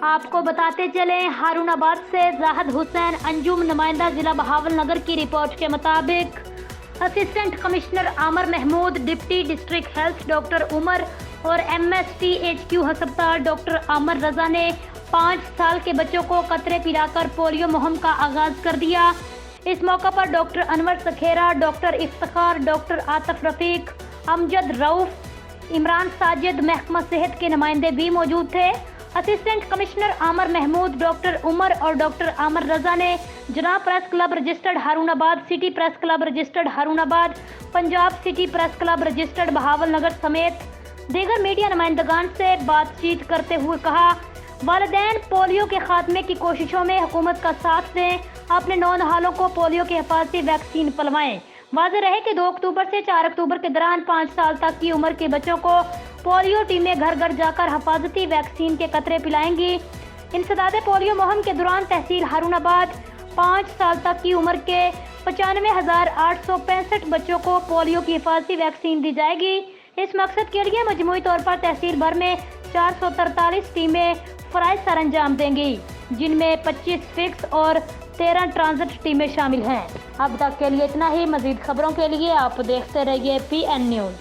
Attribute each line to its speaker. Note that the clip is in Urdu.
Speaker 1: آپ کو بتاتے چلیں، ہارون آباد سے زاہد حسین انجم نمائندہ ضلع بہاول نگر کی رپورٹ کے مطابق assistant commissioner Amir Mahmood, deputy district health doctor Umar اور MSTHQ ہسپتال ڈاکٹر عامر رضا نے 5 سال کے بچوں کو قطرے پلا کر پولیو مہم کا آغاز کر دیا۔ اس موقع پر ڈاکٹر انور سکھیرا، ڈاکٹر افتخار، ڈاکٹر عاطف رفیق، امجد رؤف، عمران ساجد، محکمہ صحت کے نمائندے بھی موجود تھے۔ Assistant commissioner Amir Mahmood, doctor Umar اور ڈاکٹر عامر رضا نے جناب press club registered Haroonabad, city press club registered Haroonabad, Punjab city press club registered Bahawalnagar سمیت دیگر میڈیا نمائندگان سے بات چیت کرتے ہوئے کہا، والدین پولیو کے خاتمے کی کوششوں میں حکومت کا ساتھ دیں، اپنے نونہالوں کو پولیو کی حفاظتی ویکسین پلوائیں۔ واضح رہے کہ 2 اکتوبر سے 4 اکتوبر کے دوران 5 سال تک کی عمر کے بچوں کو پولیو ٹیمیں گھر گھر جا کر حفاظتی ویکسین کے قطرے پلائیں گی۔ انسداد پولیو مہم کے دوران تحصیل ہارون آباد 5 سال تک کی عمر کے 95,865 بچوں کو پولیو کی حفاظتی ویکسین دی جائے گی۔ اس مقصد کے لیے مجموعی طور پر تحصیل بھر میں 443 ٹیمیں فرائض سر انجام دیں گی، جن میں 25 فکس اور 13 ٹرانزٹ ٹیمیں شامل ہیں۔ اب تک کے لیے اتنا ہی۔ مزید خبروں کے لیے آپ دیکھتے رہیے PN نیوز۔